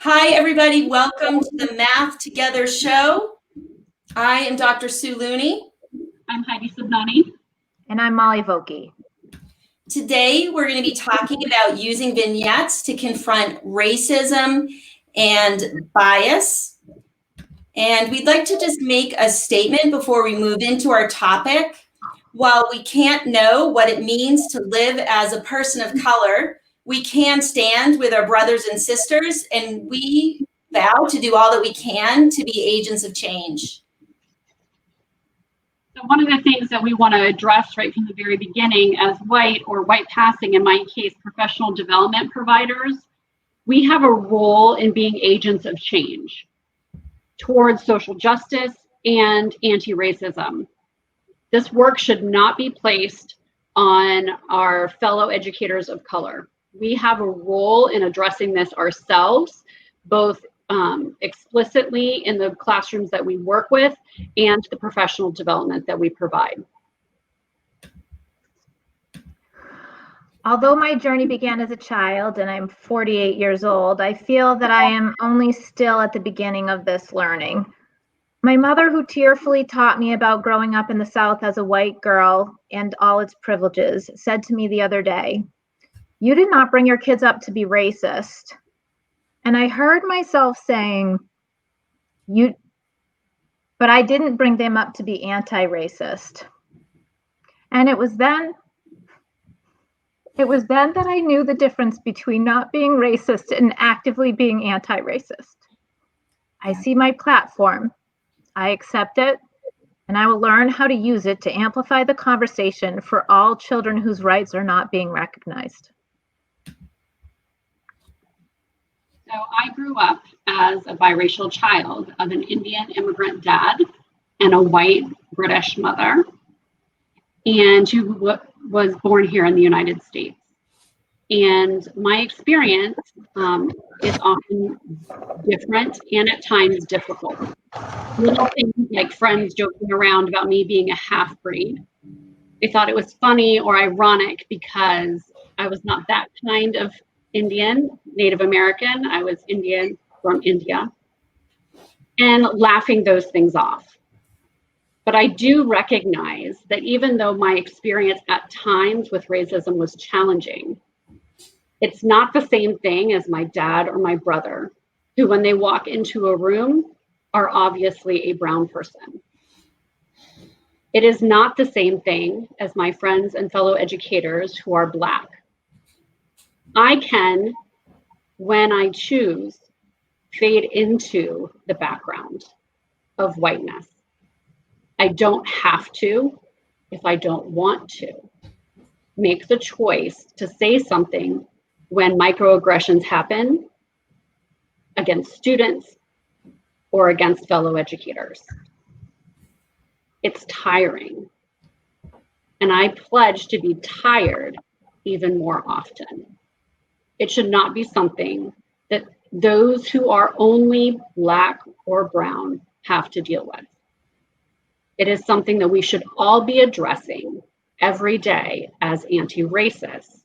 Hi, everybody. Welcome to the Math Together show. I am Dr. Sue Looney. I'm Heidi Subnani. And I'm Molly Vokey. Today, we're going to be talking about using vignettes to confront racism and bias. And we'd like to just make a statement before we move into our topic. While we can't know what it means to live as a person of color, we can stand with our brothers and sisters, and we vow to do all that we can to be agents of change. So one of the things that we want to address right from the very beginning as white or white passing, in my case, professional development providers, we have a role in being agents of change towards social justice and anti-racism. This work should not be placed on our fellow educators of color. We have a role in addressing this ourselves, both explicitly in the classrooms that we work with and the professional development that we provide. Although my journey began as a child and I'm 48 years old, I feel that I am only still at the beginning of this learning. My mother, who tearfully taught me about growing up in the South as a white girl and all its privileges, said to me the other day, "You did not bring your kids up to be racist." And I heard myself saying, but I didn't bring them up to be anti-racist. And it was then that I knew the difference between not being racist and actively being anti-racist. I see my platform, I accept it, and I will learn how to use it to amplify the conversation for all children whose rights are not being recognized. So I grew up as a biracial child of an Indian immigrant dad and a white British mother, and who was born here in the United States. And my experience is often different and at times difficult. Little things like friends joking around about me being a half-breed. They thought it was funny or ironic because I was not that kind of Indian, Native American. I was Indian from India, and laughing those things off. But I do recognize that even though my experience at times with racism was challenging, it's not the same thing as my dad or my brother, who when they walk into a room are obviously a brown person. It is not the same thing as my friends and fellow educators who are Black. I can, when I choose, fade into the background of whiteness. I don't have to, if I don't want to, make the choice to say something when microaggressions happen against students or against fellow educators. It's tiring, and I pledge to be tired even more often. It should not be something that those who are only Black or brown have to deal with. It is something that we should all be addressing every day as anti-racists.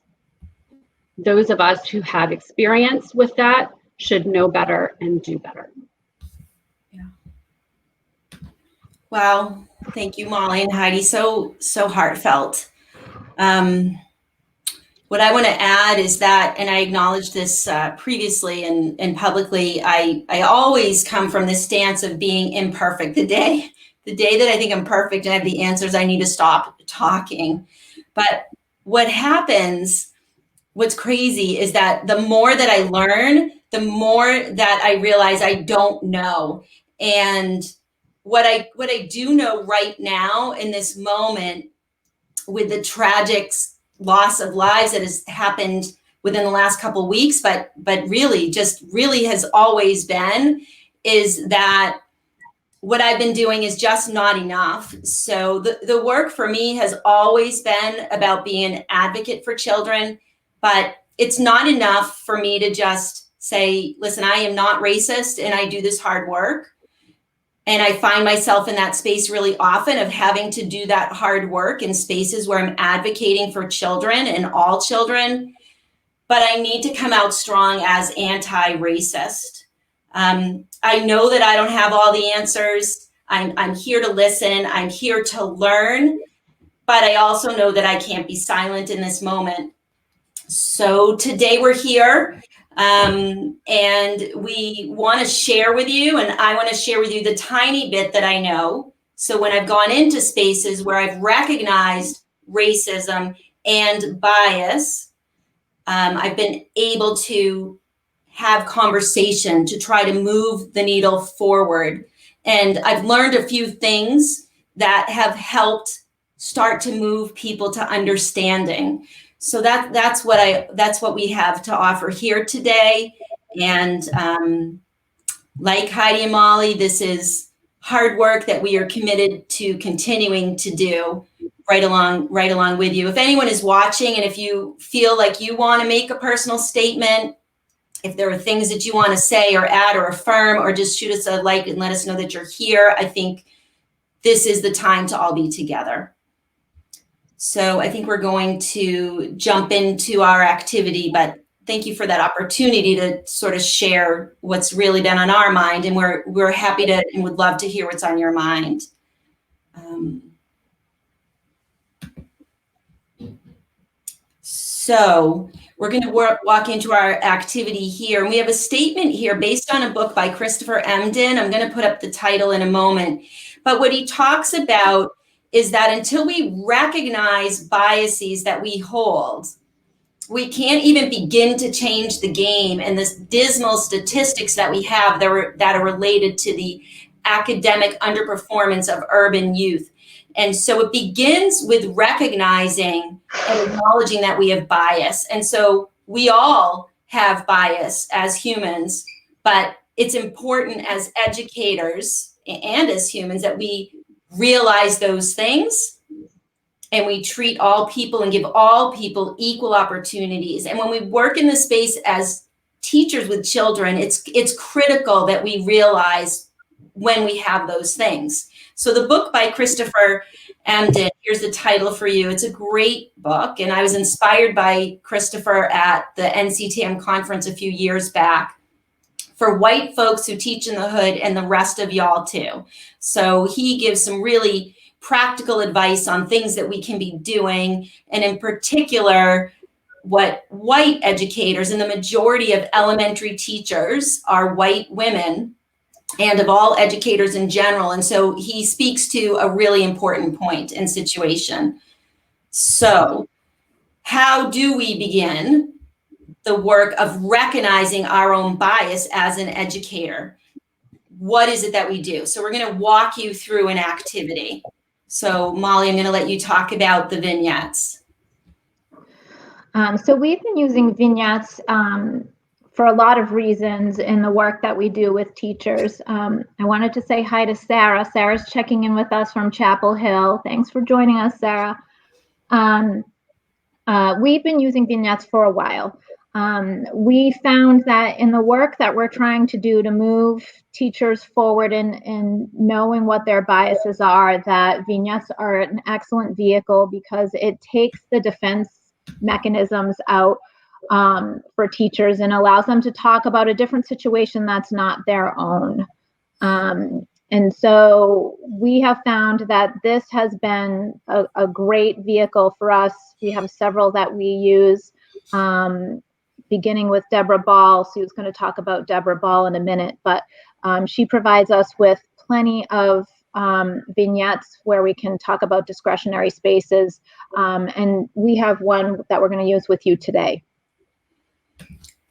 Those of us who have experience with that should know better and do better. Yeah. Wow. Thank you, Molly and Heidi. So heartfelt. What I want to add is that, and I acknowledged this previously and publicly, I always come from this stance of being imperfect. The day that I think I'm perfect and I have the answers, I need to stop talking. But what happens, what's crazy is that the more that I learn, the more that I realize I don't know. And what I do know right now in this moment with the tragic loss of lives that has happened within the last couple of weeks, but really has always been, is that what I've been doing is just not enough. So the work for me has always been about being an advocate for children, but it's not enough for me to just say, listen, I am not racist and I do this hard work. And I find myself in that space really often of having to do that hard work in spaces where I'm advocating for children and all children. but I need to come out strong as anti-racist. I know that I don't have all the answers. I'm here to listen. I'm here to learn, but I also know that I can't be silent in this moment. So today we're here, and we want to share with you, and I want to share with you the tiny bit that I know. So when I've gone into spaces where I've recognized racism and bias, I've been able to have conversation to try to move the needle forward. And I've learned a few things that have helped start to move people to understanding. So that's what we have to offer here today. And like Heidi and Molly, this is hard work that we are committed to continuing to do right along with you. If anyone is watching and if you feel like you want to make a personal statement, if there are things that you want to say or add or affirm, or just shoot us a like and let us know that you're here, I think this is the time to all be together. So I think we're going to jump into our activity, but thank you for that opportunity to sort of share what's really been on our mind, and we're happy to and would love to hear what's on your mind. So we're going to walk into our activity here. And we have a statement here based on a book by Christopher Emdin. I'm going to put up the title in a moment. But what he talks about is that until we recognize biases that we hold, we can't even begin to change the game. And this dismal statistics that we have that are related to the academic underperformance of urban youth. And so it begins with recognizing and acknowledging that we have bias. And so we all have bias as humans, but it's important as educators and as humans that we realize those things and we treat all people and give all people equal opportunities. And when we work in the space as teachers with children, it's critical that we realize when we have those things. So the book by Christopher Emdin, here's the title for you. It's a great book, and I was inspired by Christopher at the NCTM conference a few years back for white folks who teach in the hood and the rest of y'all too. So he gives some really practical advice on things that we can be doing, and in particular, what white educators, and the majority of elementary teachers are white women, and of all educators in general. And so he speaks to a really important point and situation. So how do we begin the work of recognizing our own bias as an educator? What is it that we do? So we're going to walk you through an activity. So Molly, I'm going to let you talk about the vignettes. So we've been using vignettes for a lot of reasons in the work that we do with teachers. I wanted to say hi to Sarah. Sarah's checking in with us from Chapel Hill. Thanks for joining us, Sarah. We've been using vignettes for a while. We found that in the work that we're trying to do to move teachers forward in knowing what their biases are, that vignettes are an excellent vehicle because it takes the defense mechanisms out for teachers and allows them to talk about a different situation that's not their own. And so we have found that this has been a great vehicle for us. We have several that we use, beginning with Deborah Ball. Sue's going to talk about Deborah Ball in a minute, but she provides us with plenty of vignettes where we can talk about discretionary spaces. And we have one that we're going to use with you today.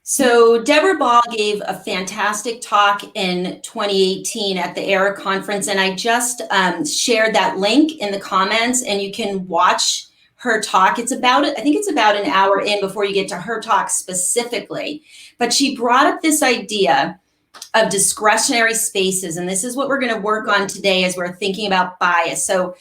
So Deborah Ball gave a fantastic talk in 2018 at the ERA conference, and I just shared that link in the comments, and you can watch her talk. I think it's about an hour in before you get to her talk specifically. But she brought up this idea of discretionary spaces, and this is what we're going to work on today as we're thinking about bias. So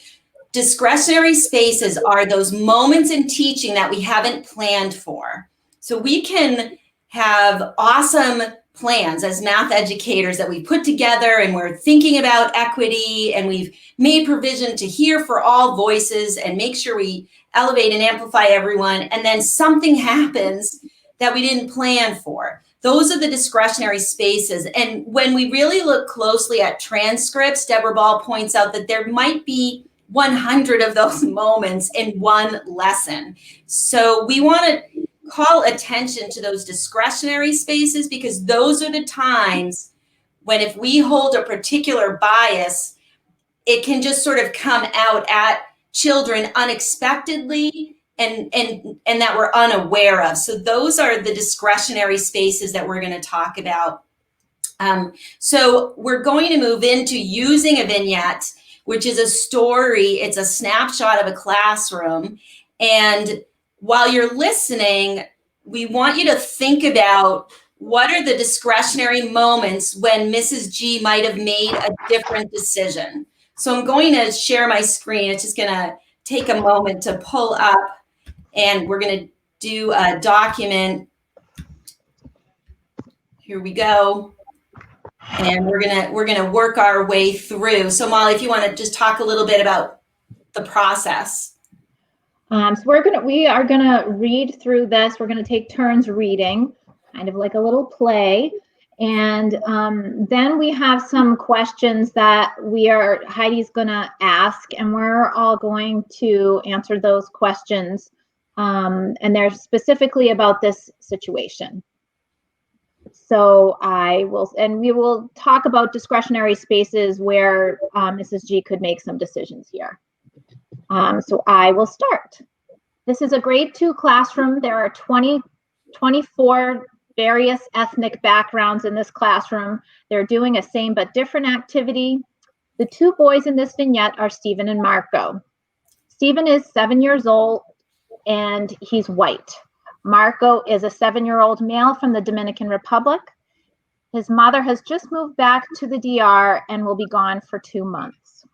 discretionary spaces are those moments in teaching that we haven't planned for. So we can have awesome plans as math educators that we put together, and we're thinking about equity, and we've made provision to hear for all voices and make sure we elevate and amplify everyone. And then something happens that we didn't plan for. Those are the discretionary spaces. And when we really look closely at transcripts, Deborah Ball points out that there might be 100 of those moments in one lesson. So we want to call attention to those discretionary spaces, because those are the times when, if we hold a particular bias, it can just sort of come out at children unexpectedly and that we're unaware of. So those are the discretionary spaces that we're going to talk about. So we're going to move into using a vignette, which is a story. It's a snapshot of a classroom. And while you're listening, we want you to think about, what are the discretionary moments when Mrs. G might have made a different decision? So I'm going to share my screen. It's just going to take a moment to pull up, and we're going to do a document. Here we go. And we're gonna work our way through. So Molly, if you want to just talk a little bit about the process. So we are gonna read through this. We're gonna take turns reading, kind of like a little play. And then we have some questions that Heidi's gonna ask, and we're all going to answer those questions. And they're specifically about this situation. So we will talk about discretionary spaces where Mrs. G could make some decisions here. So I will start. This is a grade 2 classroom. There are 24 various ethnic backgrounds in this classroom. They're doing a same but different activity. The 2 boys in this vignette are Stephen and Marco. Stephen is 7 years old and he's white. Marco is a 7-year-old male from the Dominican Republic. His mother has just moved back to the DR and will be gone for 2 months.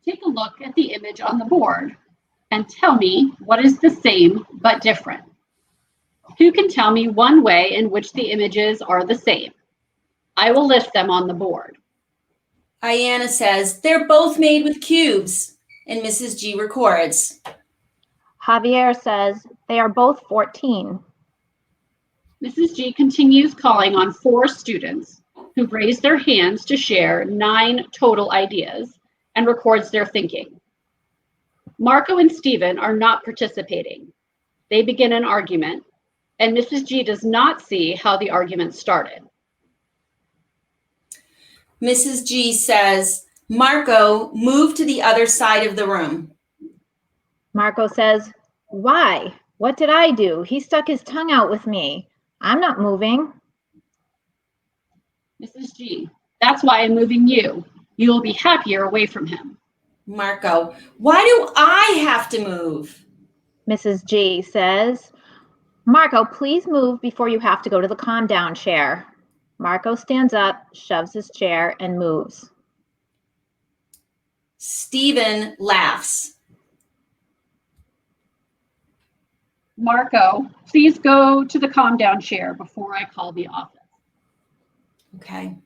Take a look at the image on the board and tell me what is the same but different. Who can tell me one way in which the images are the same? I will list them on the board. Ayanna says, they're both made with cubes, and Mrs. G records. Javier says, they are both 14. Mrs. G continues calling on 4 students who've raised their hands to share 9 total ideas and records their thinking. Marco and Stephen are not participating. They begin an argument, and Mrs. G does not see how the argument started. Mrs. G says, Marco, move to the other side of the room. Marco says, why? What did I do? He stuck his tongue out with me. I'm not moving. Mrs. G, that's why I'm moving you. You will be happier away from him. Marco, why do I have to move? Mrs. G says, Marco, please move before you have to go to the calm down chair. Marco stands up, shoves his chair, and moves. Stephen laughs. Marco, please go to the calm down chair before I call the office. Okay.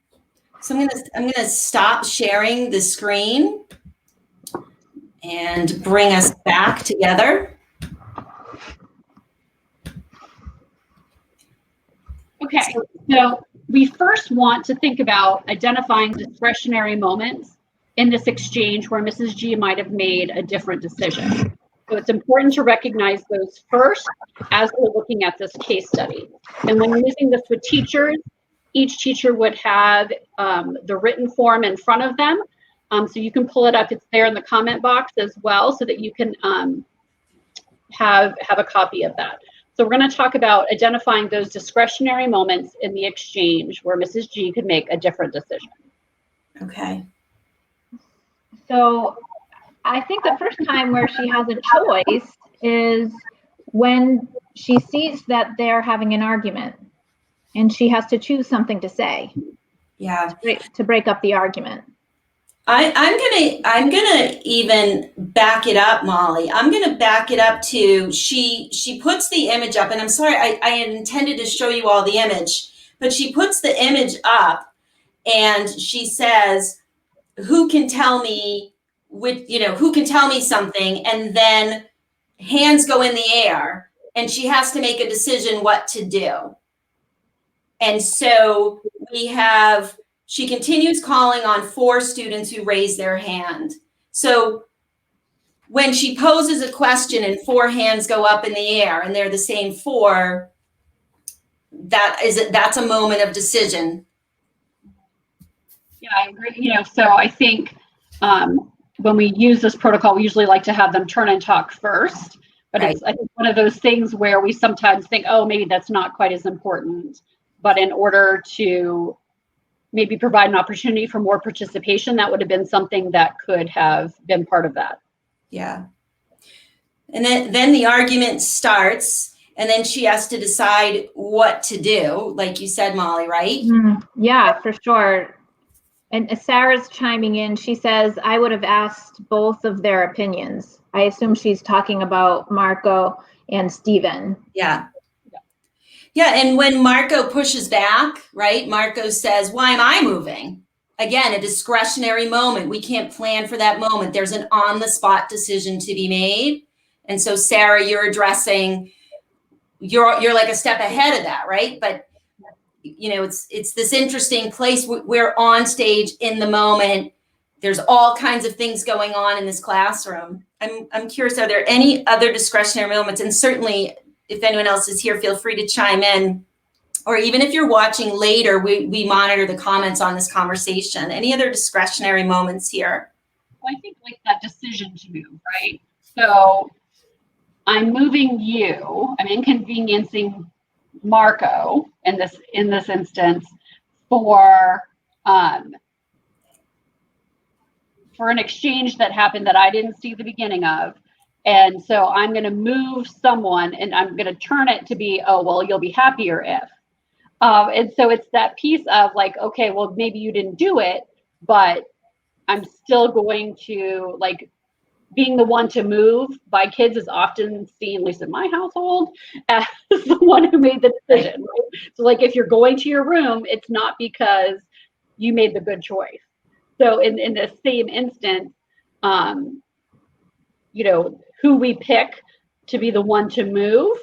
So I'm gonna stop sharing the screen and bring us back together. Okay, so we first want to think about identifying discretionary moments in this exchange where Mrs. G might have made a different decision. So it's important to recognize those first as we're looking at this case study. And when you're using this with teachers, each teacher would have the written form in front of them. So you can pull it up. It's there in the comment box as well, so that you can have a copy of that. So we're going to talk about identifying those discretionary moments in the exchange where Mrs. G could make a different decision. Okay. So I think the first time where she has a choice is when she sees that they're having an argument and she has to choose something to say. Yeah. To break up the argument. I'm gonna even back it up, Molly. I'm gonna back it up to she puts the image up, and I'm sorry, I had intended to show you all the image, but she puts the image up and she says, who can tell me who can tell me something, and then hands go in the air. and she has to make a decision what to do. And so she continues calling on 4 students who raise their hand. So when she poses a question and 4 hands go up in the air and they're the same 4, that's a moment of decision. Yeah, I agree. So I think when we use this protocol, we usually like to have them turn and talk first. But Right. It's, I think, one of those things where we sometimes think, oh, maybe that's not quite as important. But in order to maybe provide an opportunity for more participation, that would have been something that could have been part of that. Yeah. And then the argument starts, and then she has to decide what to do, like you said, Molly, right? Yeah, for sure. And Sarah's chiming in. She says, I would have asked both of their opinions. I assume she's talking about Marco and Stephen. Yeah. Yeah, and when Marco pushes back, right? Marco says, why am I moving? Again, a discretionary moment. We can't plan for that moment. There's an on-the-spot decision to be made. And so, Sarah, you're addressing, you're like a step ahead of that, right? But it's this interesting place. We're on stage in the moment. There's all kinds of things going on in this classroom. I'm curious, are there any other discretionary moments? And certainly, if anyone else is here, feel free to chime in. Or even if you're watching later, we monitor the comments on this conversation. Any other discretionary moments here? Well, I think like that decision to move, right? So I'm moving you, I'm inconveniencing Marco in this instance for an exchange that happened that I didn't see the beginning of. And so I'm going to move someone and I'm going to turn it to be, oh, well, you'll be happier if. And so it's that piece of like, okay, well, maybe you didn't do it, but I'm still going to, like, being the one to move by kids is often seen, at least in my household, as the one who made the decision. Right? So like, if you're going to your room, it's not because you made the good choice. So in the same instance, who we pick to be the one to move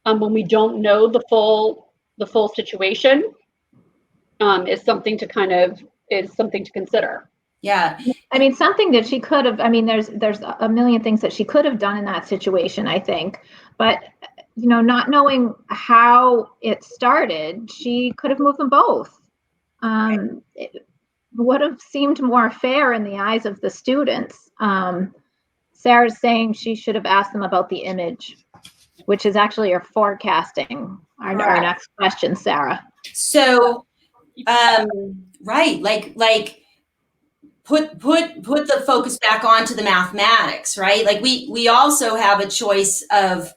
when we don't know the full situation is something to consider. Yeah. I mean, something that she could have, I mean, there's a million things that she could have done in that situation, I think. But, not knowing how it started, she could have moved them both. It would have seemed more fair in the eyes of the students. Sarah's saying she should have asked them about the image, which is actually your forecasting. Our next question, Sarah. So, right, like put the focus back onto the mathematics, right? Like we also have a choice of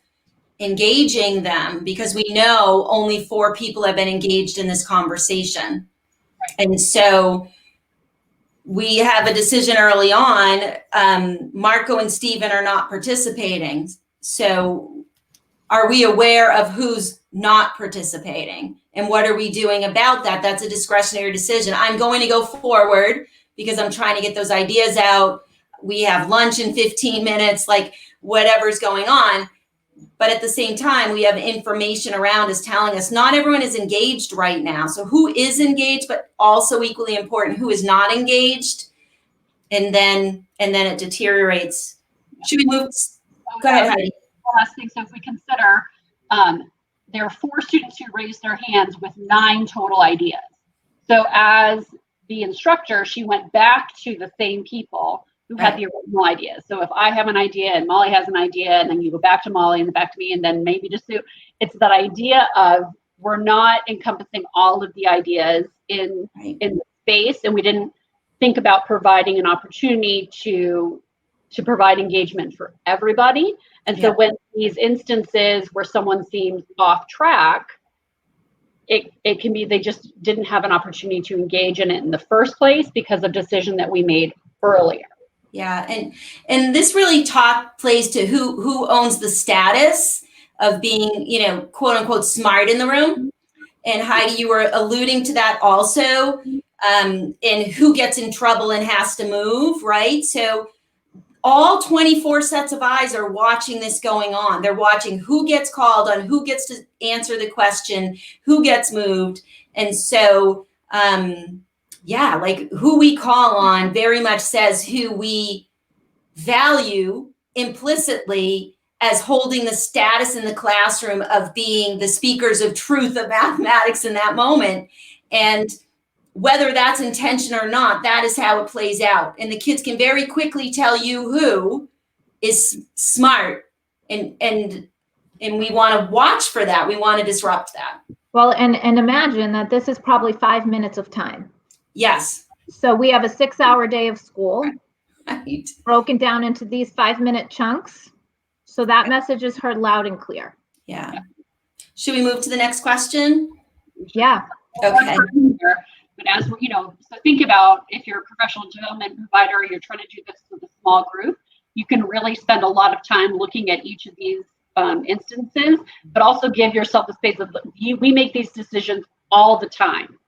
engaging them because we know only 4 people have been engaged in this conversation. And so we have a decision early on. Marco and Stephen are not participating. So are we aware of who's not participating? And what are we doing about that? That's a discretionary decision. I'm going to go forward because I'm trying to get those ideas out. We have lunch in 15 minutes, like whatever's going on. But at the same time, we have information around us telling us not everyone is engaged right now. So who is engaged, but also equally important, who is not engaged? And then it deteriorates. Should we move? Go ahead, Heidi. Last thing, so if we consider, there are 4 students who raised their hands with 9 total ideas. So as the instructor, she went back to the same people who had the original idea. So if I have an idea and Molly has an idea, and then you go back to Molly and then back to me, and then maybe just Sue, it's that idea of we're not encompassing all of the ideas in the space, and we didn't think about providing an opportunity to provide engagement for everybody. And so when these instances where someone seems off track, it can be they just didn't have an opportunity to engage in it in the first place because of decision that we made earlier. Yeah, and this really plays to who owns the status of being, quote unquote, smart in the room. And Heidi, you were alluding to that also, and who gets in trouble and has to move, right? So all 24 sets of eyes are watching this going on. They're watching who gets called on, who gets to answer the question, who gets moved. And so, yeah, like who we call on very much says who we value implicitly as holding the status in the classroom of being the speakers of truth of mathematics in that moment. And whether that's intention or not, that is how it plays out. And the kids can very quickly tell you who is smart, and we want to watch for that. We want to disrupt that. Well, and imagine that this is probably 5 minutes of time. Yes. So we have a 6-hour day of school Right. broken down into these 5-minute chunks. So that message is heard loud and clear. Yeah. Should we move to the next question? Yeah. Okay. But as we, so think about if you're a professional development provider, you're trying to do this with a small group, you can really spend a lot of time looking at each of these instances, but also give yourself the space of, we make these decisions all the time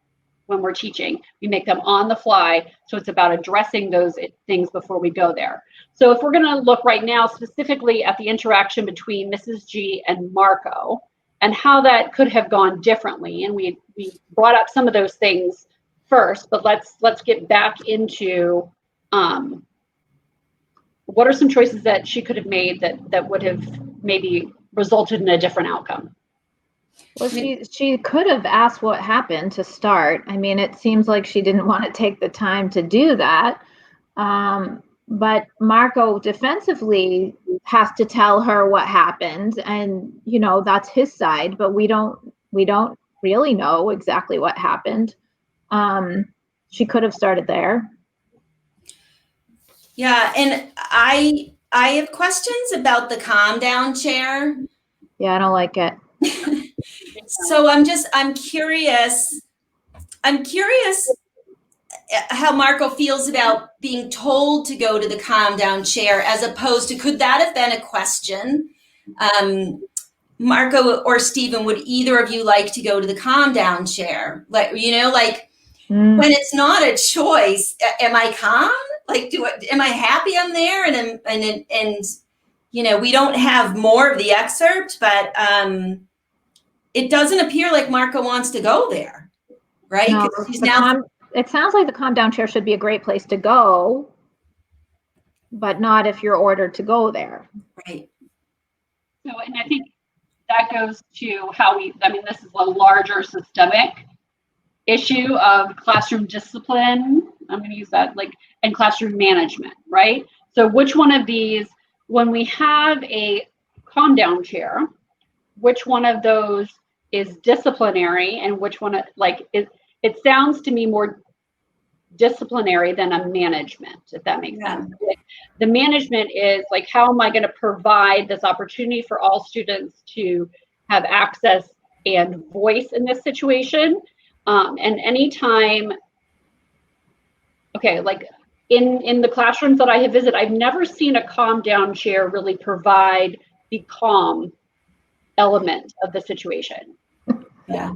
when we're teaching. We make them on the fly. So it's about addressing those things before we go there. So if we're going to look right now specifically at the interaction between Mrs. G and Marco and how that could have gone differently, and we brought up some of those things first, but let's get back into what are some choices that she could have made that would have maybe resulted in a different outcome. Well, she could have asked what happened to start. I mean, it seems like she didn't want to take the time to do that. But Marco defensively has to tell her what happened, and that's his side, but we don't really know exactly what happened. She could have started there. Yeah, and I have questions about the calm down chair. Yeah, I don't like it. So I'm curious how Marco feels about being told to go to the calm down chair, as opposed to, could that have been a question? Marco or Stephen, would either of you like to go to the calm down chair? Like, when it's not a choice, am I calm? Like, am I happy I'm there? And we don't have more of the excerpt, but it doesn't appear like Marco wants to go there, right? No, it sounds like the calm down chair should be a great place to go, but not if you're ordered to go there. Right. So, and I think that goes to how this is a larger systemic issue of classroom discipline. I'm going to use that, and classroom management, right? So which one of these, when we have a calm down chair, which one of those is disciplinary, and which one, it sounds to me more disciplinary than a management, if that makes sense. The management is how am I going to provide this opportunity for all students to have access and voice in this situation? And anytime, in the classrooms that I have visited, I've never seen a calm down chair really provide the calm element of the situation. Yeah.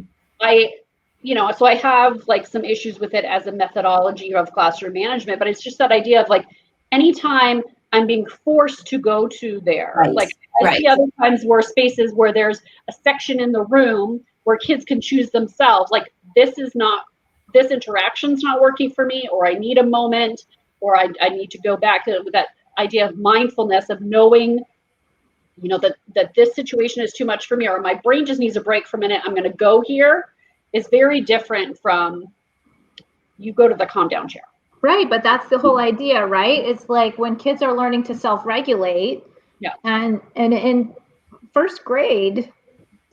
So I have some issues with it as a methodology of classroom management, but it's just that idea of anytime I'm being forced to go to there, right. I see other times where spaces where there's a section in the room where kids can choose themselves, this interaction's not working for me, or I need a moment, or I need to go back to that idea of mindfulness of knowing, that this situation is too much for me, or my brain just needs a break for a minute, I'm going to go here, is very different from you go to the calm down chair. Right, but that's the whole idea, right? It's like when kids are learning to self-regulate, and in first grade,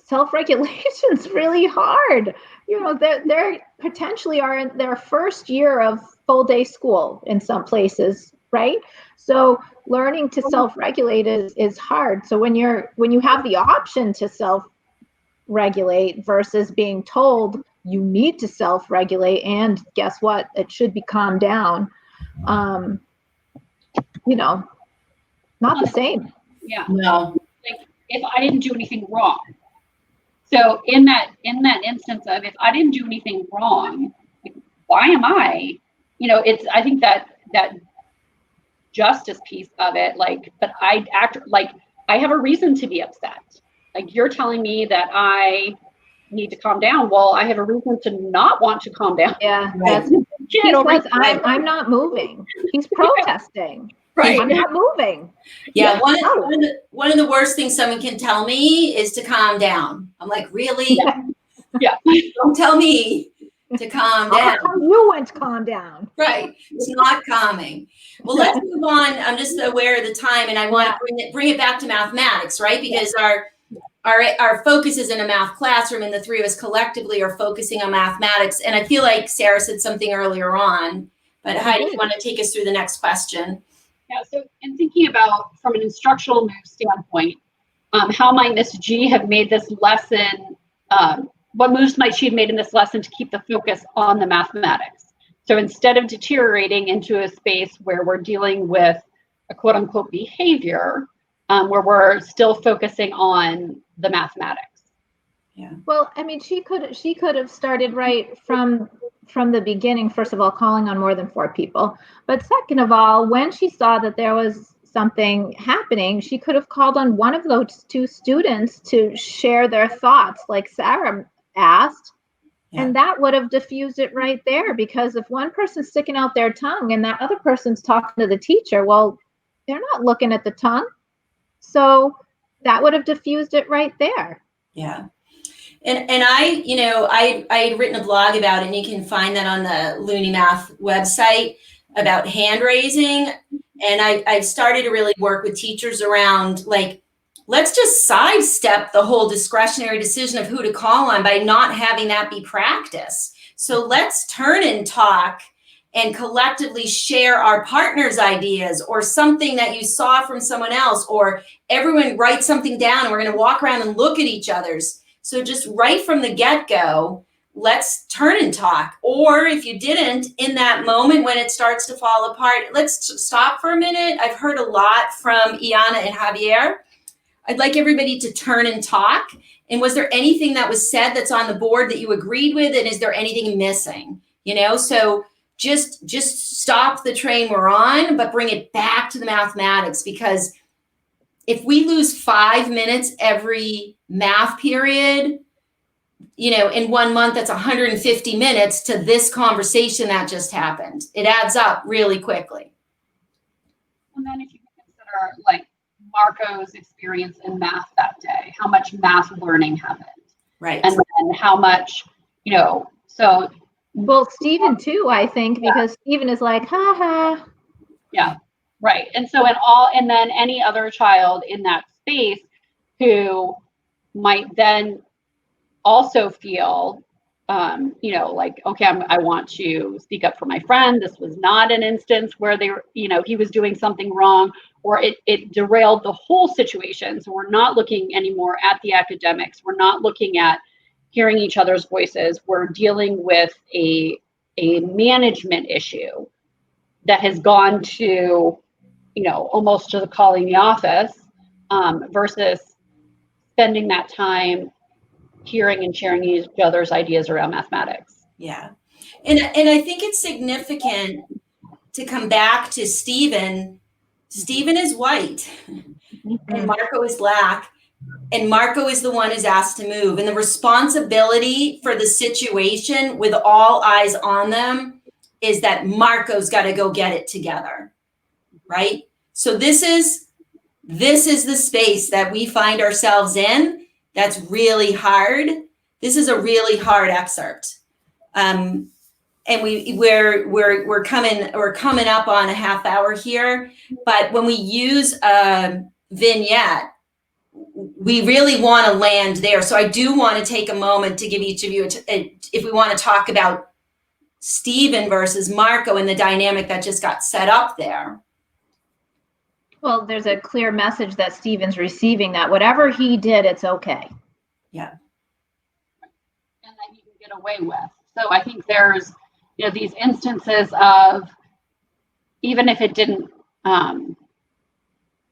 self-regulation is really hard. They're potentially are in their first year of full day school in some places, right? So learning to self-regulate is hard. So when you have the option to self-regulate versus being told you need to self-regulate, and guess what? It should be calmed down. Not the same. Yeah. No. If I didn't do anything wrong. So in that instance of, if I didn't do anything wrong, why am I? I think that justice piece of it, like, but I act like I have a reason to be upset. Like, you're telling me that I need to calm down. Well, I have a reason to not want to calm down. Yeah, Right. that's, he says, I'm not moving. He's protesting. Right. I'm not moving. Yeah, No. one of the worst things someone can tell me is to calm down. I'm like, really? Yeah. Don't tell me to calm How down. come you went to calm down? Right. It's not calming. Well, let's move on. I'm just aware of the time, and I want to bring it back to mathematics, right? Because our focus is in a math classroom, and the three of us collectively are focusing on mathematics. And I feel like Sarah said something earlier on, but Heidi, you want to take us through the next question? Yeah, so in thinking about from an instructional move standpoint, how might Miss G have made this lesson, what moves might she have made in this lesson to keep the focus on the mathematics? So instead of deteriorating into a space where we're dealing with a quote unquote behavior, where we're still focusing on the mathematics. Yeah. Well, I mean, she could have started right from the beginning. First of all, calling on more than 4 people, but second of all, when she saw that there was something happening, she could have called on one of those 2 students to share their thoughts, like Sarah asked, and that would have diffused it right there. Because if one person's sticking out their tongue and that other person's talking to the teacher, well, they're not looking at the tongue, so that would have diffused it right there. Yeah. And I had written a blog about it, and you can find that on the Looney Math website, about hand raising. And I've started to really work with teachers around, like, let's just sidestep the whole discretionary decision of who to call on by not having that be practice. So let's turn and talk and collectively share our partner's ideas, or something that you saw from someone else, or everyone write something down and we're going to walk around and look at each other's. So just right from the get-go, let's turn and talk. Or if you didn't, in that moment when it starts to fall apart, let's stop for a minute. I've heard a lot from Iana and Javier. I'd like everybody to turn and talk. And was there anything that was said that's on the board that you agreed with? And is there anything missing? So just stop the train we're on, but bring it back to the mathematics. Because if we lose 5 minutes every math period, in 1 month, that's 150 minutes to this conversation that just happened. It adds up really quickly. And then if you consider, like, Marco's experience in math that day, how much math learning happened. Right. And then how much, so. Well, Stephen too, I think, because Stephen is like, ha ha. Yeah, right. And so and then any other child in that space who might then also feel, like, okay, I want to speak up for my friend. This was not an instance where he was doing something wrong, or it derailed the whole situation. So we're not looking anymore at the academics. We're not looking at hearing each other's voices. We're dealing with a management issue that has gone to, almost to calling the office, versus spending that time hearing and sharing each other's ideas around mathematics. Yeah. And I think it's significant to come back to Stephen. Stephen is white and Marco is black, and Marco is the one who's asked to move. And the responsibility for the situation with all eyes on them is that Marco's got to go get it together. Right? So this is the space that we find ourselves in. That's really hard. This is a really hard excerpt. And we're coming up on a half hour here, but when we use a vignette, we really want to land there. So I do want to take a moment to give each of you, if we want to talk about Stephen versus Marco and the dynamic that just got set up there. Well, there's a clear message that Stephen's receiving, that whatever he did, it's okay. Yeah. And that he can get away with. So I think there's, these instances of, even if it didn't,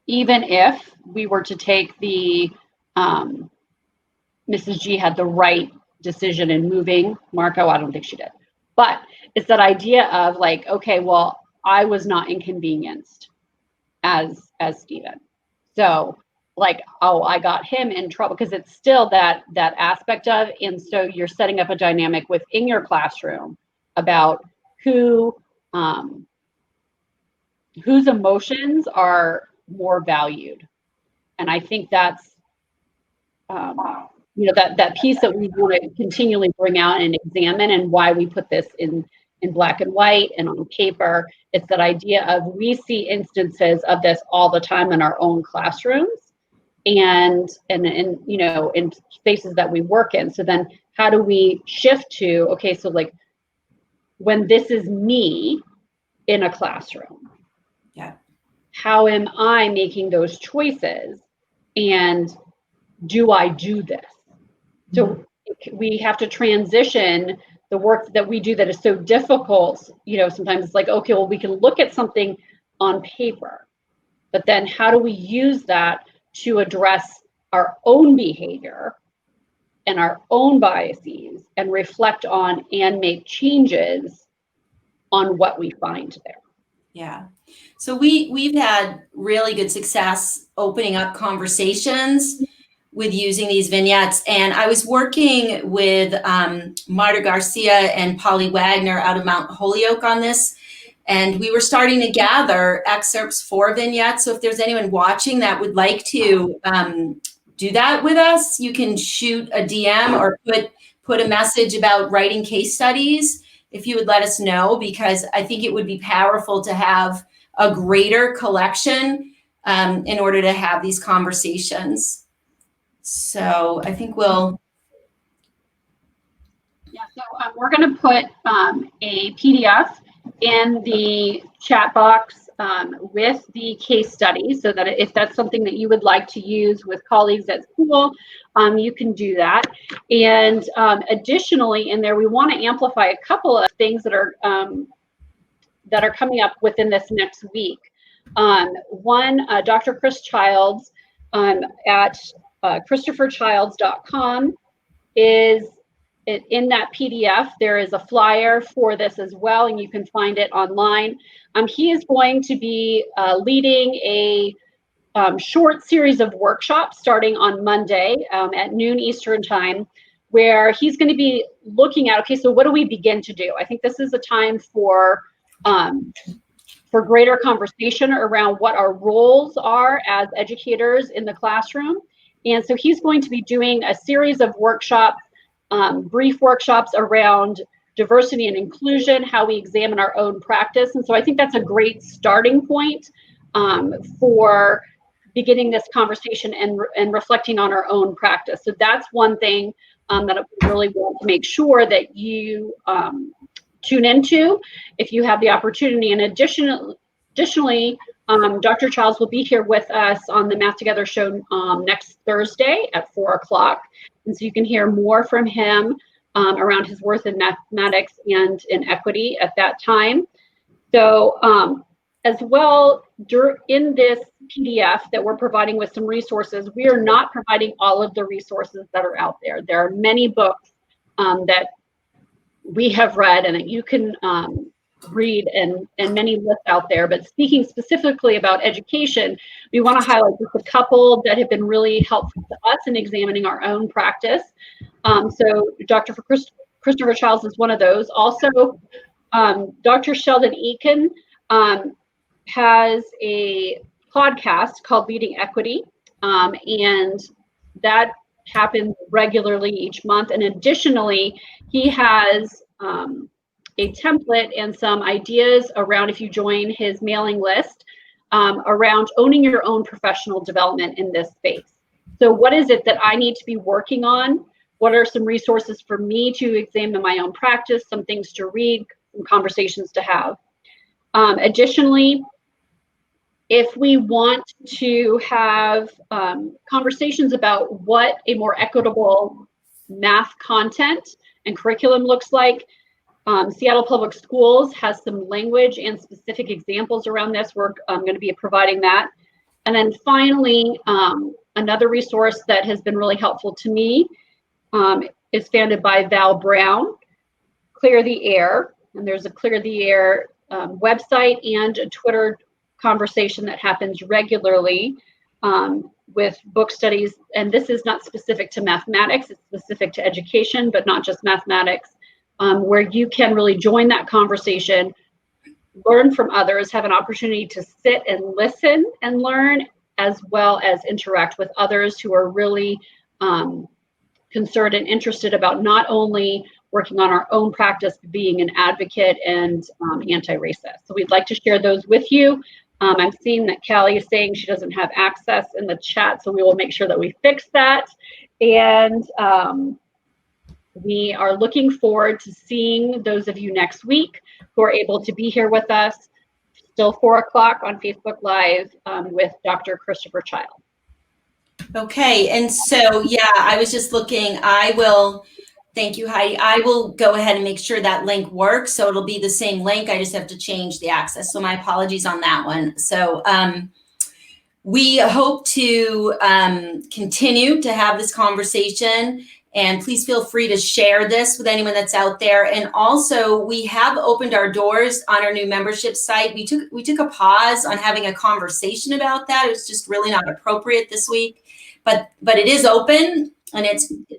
even if we were to take the, Mrs. G had the right decision in moving Marco, I don't think she did. But it's that idea of, like, okay, well, I was not inconvenienced. as Stephen. So like, oh, I got him in trouble, because it's still that aspect of, and so you're setting up a dynamic within your classroom about whose emotions are more valued. And I think that's that piece that we want to continually bring out and examine, and why we put this in black and white and on paper. It's that idea of, we see instances of this all the time in our own classrooms, and in spaces that we work in. So then how do we shift to, okay, so like, when this is me in a classroom, Yeah. how am I making those choices, and do I do this? So we have to transition the work that we do that is so difficult. Sometimes it's like, okay, well, we can look at something on paper, but then how do we use that to address our own behavior and our own biases, and reflect on and make changes on what we find there? Yeah. So we've had really good success opening up conversations with using these vignettes. And I was working with Marta Garcia and Polly Wagner out of Mount Holyoke on this. And we were starting to gather excerpts for vignettes. So if there's anyone watching that would like to do that with us, you can shoot a DM or put a message about writing case studies, if you would let us know, because I think it would be powerful to have a greater collection in order to have these conversations. So I think we'll. Yeah, so we're going to put a PDF in the chat box with the case study, so that if that's something that you would like to use with colleagues at school, you can do that. And additionally, in there, we want to amplify a couple of things that are coming up within this next week. One, Dr. Chris Childs at ChristopherChilds.com is in that PDF. There is a flyer for this as well, and you can find it online. He is going to be leading a short series of workshops starting on Monday at noon Eastern time, where he's going to be looking at, okay, so what do we begin to do? I think this is a time for greater conversation around what our roles are as educators in the classroom. And so he's going to be doing a series of workshops, brief workshops around diversity and inclusion, how we examine our own practice. And so I think that's a great starting point for beginning this conversation and reflecting on our own practice. So that's one thing that I really want to make sure that you tune into if you have the opportunity. And additionally, Dr. Childs will be here with us on the Math Together show next Thursday at 4:00. And so you can hear more from him around his work in mathematics and in equity at that time. So as well, in this PDF that we're providing with some resources, we are not providing all of the resources that are out there. There are many books that we have read and that you can read, and many lists out there. But speaking specifically about education, we want to highlight just a couple that have been really helpful to us in examining our own practice. So Dr. Christopher Childs is one of those. Also, Dr. Sheldon Eakin has a podcast called Leading Equity, and that happens regularly each month. And additionally, he has a template and some ideas around, if you join his mailing list, around owning your own professional development in this space. So what is it that I need to be working on? What are some resources for me to examine my own practice, some things to read, some conversations to have? Additionally, if we want to have conversations about what a more equitable math content and curriculum looks like, Seattle Public Schools has some language and specific examples around this. We're going to be providing that. And then finally, another resource that has been really helpful to me is founded by Val Brown, Clear the Air. And there's a Clear the Air website and a Twitter conversation that happens regularly with book studies. And this is not specific to mathematics, it's specific to education, but not just mathematics, where you can really join that conversation, learn from others, have an opportunity to sit and listen and learn, as well as interact with others who are really concerned and interested about not only working on our own practice, but being an advocate and anti-racist. So we'd like to share those with you. I'm seeing that Callie is saying she doesn't have access in the chat, so we will make sure that we fix that. And we are looking forward to seeing those of you next week who are able to be here with us. Still 4 o'clock on Facebook Live with Dr. Christopher Child. Okay, and so, yeah, I was just looking, thank you, Heidi. I will go ahead and make sure that link works. So it'll be the same link. I just have to change the access. So my apologies on that one. So we hope to continue to have this conversation, and please feel free to share this with anyone that's out there. And also, we have opened our doors on our new membership site. We took a pause on having a conversation about that. It was just really not appropriate this week, but it is open, and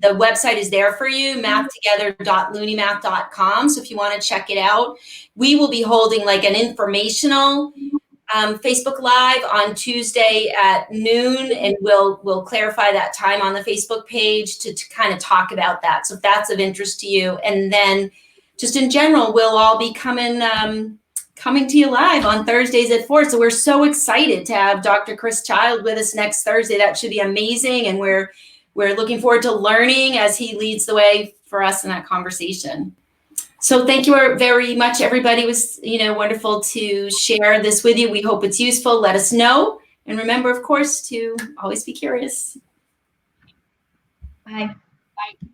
the website is there for you, mathtogether.looneymath.com. So if you want to check it out, we will be holding like an informational Facebook Live on Tuesday at noon, and we'll clarify that time on the Facebook page to kind of talk about that. So if that's of interest to you, and then just in general, we'll all be coming to you live on Thursdays at 4. So we're so excited to have Dr. Chris Child with us next Thursday. That should be amazing, and we're looking forward to learning as he leads the way for us in that conversation. So thank you very much, everybody. It was, wonderful to share this with you. We hope it's useful. Let us know. And remember, of course, to always be curious. Bye. Bye.